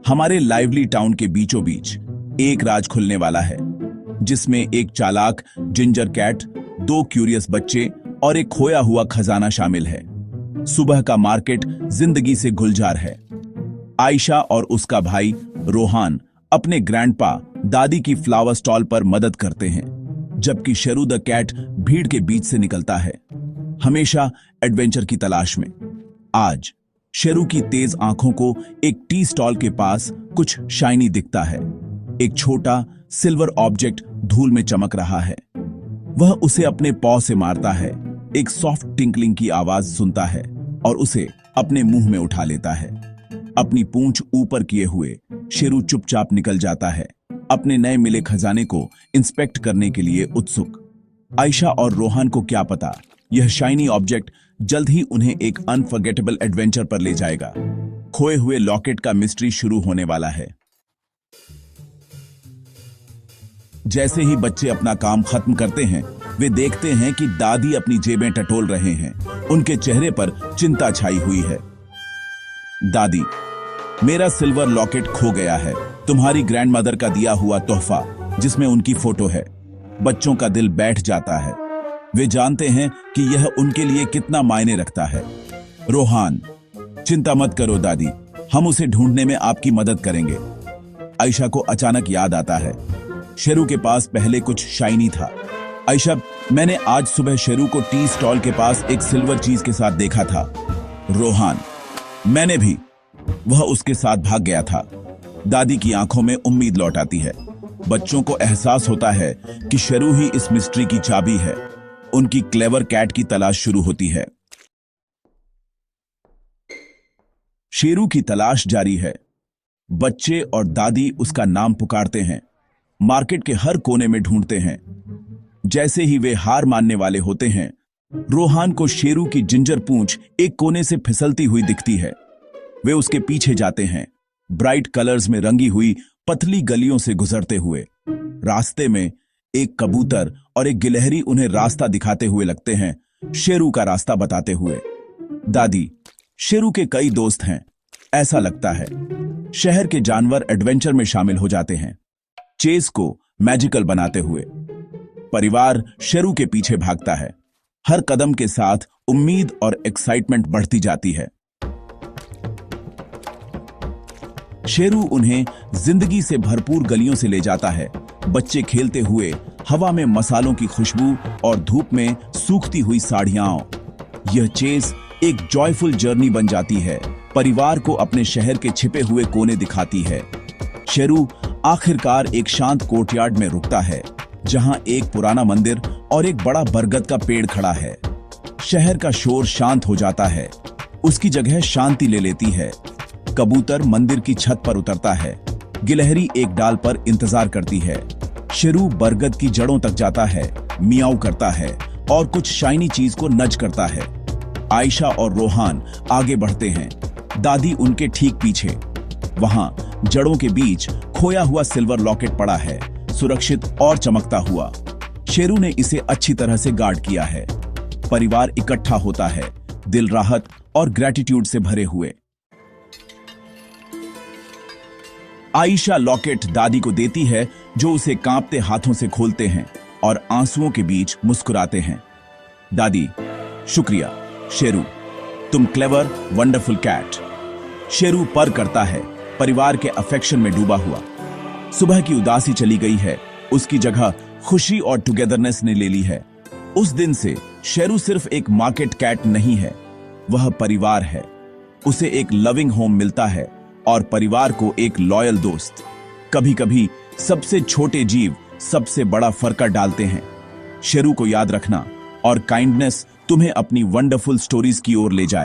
हमारे lively town के बीचों बीच एक राज खुलने वाला है, जिसमें एक चालाक जिंजर कैट, 2 क्यूरियस बच्चे और एक खोया हुआ खजाना शामिल है। सुबह का मार्केट जिंदगी से गुलजार है। आयशा और उसका भाई रोहान अपने ग्रैंडपा दादी की फ्लावर स्टॉल पर मदद करते हैं, जबकि शेरू द कैट भीड़ के बीच से निकलता है, हमेशा एडवेंचर की तलाश में। आज शेरू की तेज आंखों को एक टी स्टॉल के पास कुछ शाइनी दिखता है। एक छोटा सिल्वर ऑब्जेक्ट धूल में चमक रहा है। वह उसे अपने पॉ से मारता है, एक सॉफ्ट टिंकलिंग की आवाज सुनता है और उसे अपने मुंह में उठा लेता है। अपनी पूंछ ऊपर किए हुए शेरू चुपचाप निकल जाता है, अपने नए मिले खजाने को इंस्पेक्ट करने के लिए उत्सुक। आयशा और रोहान को क्या पता, यह शाइनी ऑब्जेक्ट जल्द ही उन्हें एक अनफॉरगेटेबल एडवेंचर पर ले जाएगा। खोए हुए लॉकेट का मिस्ट्री शुरू होने वाला है। जैसे ही बच्चे अपना काम खत्म करते हैं, वे देखते हैं कि दादी अपनी जेबें टटोल रहे हैं। उनके चेहरे पर चिंता छाई हुई है। दादी, मेरा सिल्वर लॉकेट खो गया है, तुम्हारी ग्रैंडमदर का दिया हुआ तोहफा जिसमें उनकी फोटो है। बच्चों का दिल बैठ जाता है। वे जानते हैं कि यह उनके लिए कितना मायने रखता है। रोहान, चिंता मत करो दादी, हम उसे ढूंढने में आपकी मदद करेंगे। आयशा को अचानक याद आता है, शेरू के पास पहले कुछ शाइनी था। आयशा, मैंने आज सुबह शेरू को टी स्टॉल के पास एक सिल्वर चीज के साथ देखा था। रोहान, मैंने भी, वह उसके साथ भाग गया था। दादी की आंखों में उम्मीद लौट आती है। बच्चों को एहसास होता है कि शेरू ही इस मिस्ट्री की चाबी है। उनकी क्लेवर कैट की तलाश शुरू होती है। शेरू की तलाश जारी है। बच्चे और दादी उसका नाम पुकारते हैं, मार्केट के हर कोने में ढूंढते हैं। जैसे ही वे हार मानने वाले होते हैं, रोहान को शेरू की जिंजर पूंछ एक कोने से फिसलती हुई दिखती है। वे उसके पीछे जाते हैं, ब्राइट कलर्स में रंगी हुई पतली गलियों से गुजरते हुए। रास्ते में एक कबूतर और एक गिलहरी उन्हें रास्ता दिखाते हुए लगते हैं, शेरू का रास्ता बताते हुए। दादी, शेरू के कई दोस्त हैं, ऐसा लगता है। शहर के जानवर एडवेंचर में शामिल हो जाते हैं, चेस को मैजिकल बनाते हुए। परिवार शेरू के पीछे भागता है। हर कदम के साथ उम्मीद और एक्साइटमेंट बढ़ती जाती है। शेरू उन्हें जिंदगी से भरपूर गलियों से ले जाता है। बच्चे खेलते हुए, हवा में मसालों की खुशबू और धूप में सूखती हुई साड़ियां। यह चेस एक जॉयफुल जर्नी बन जाती है, परिवार को अपने शहर के छिपे हुए कोने दिखाती है। शेरू आखिरकार एक शांत कोर्टयार्ड में रुकता है, जहां एक पुराना मंदिर और एक बड़ा बरगद का पेड़ खड़ा है। शहर का शोर शांत हो जाता है, उसकी जगह शांति ले लेती है। कबूतर मंदिर की छत पर उतरता है, गिलहरी एक डाल पर इंतजार करती है। शेरू बरगद की जड़ों तक जाता है, मियाऊ करता है और कुछ शाइनी चीज को नज करता है। आयशा और रोहान आगे बढ़ते हैं, दादी उनके ठीक पीछे। वहां जड़ों के बीच खोया हुआ सिल्वर लॉकेट पड़ा है, सुरक्षित और चमकता हुआ। शेरू ने इसे अच्छी तरह से गार्ड किया है। परिवार इकट्ठा होता है, दिल राहत और ग्रेटिट्यूड से भरे हुए। आयशा लॉकेट दादी को देती है, जो उसे कांपते हाथों से खोलते हैं और आंसुओं के बीच मुस्कुराते हैं। दादी, शुक्रिया। शेरू, तुम क्लेवर वंडरफुल कैट। शेरू पर करता है, परिवार के अफेक्शन में डूबा हुआ। सुबह की उदासी चली गई है, उसकी जगह खुशी और टुगेदरनेस ने ले ली है। उस दिन से शेरू सिर्फ एक मार्केट कैट नहीं है, वह परिवार है। उसे एक लविंग होम मिलता है और परिवार को एक लॉयल दोस्त। कभी कभी सबसे छोटे जीव सबसे बड़ा फर्क डालते हैं। शेरू को याद रखना और काइंडनेस तुम्हें अपनी वंडरफुल स्टोरीज की ओर ले जाए।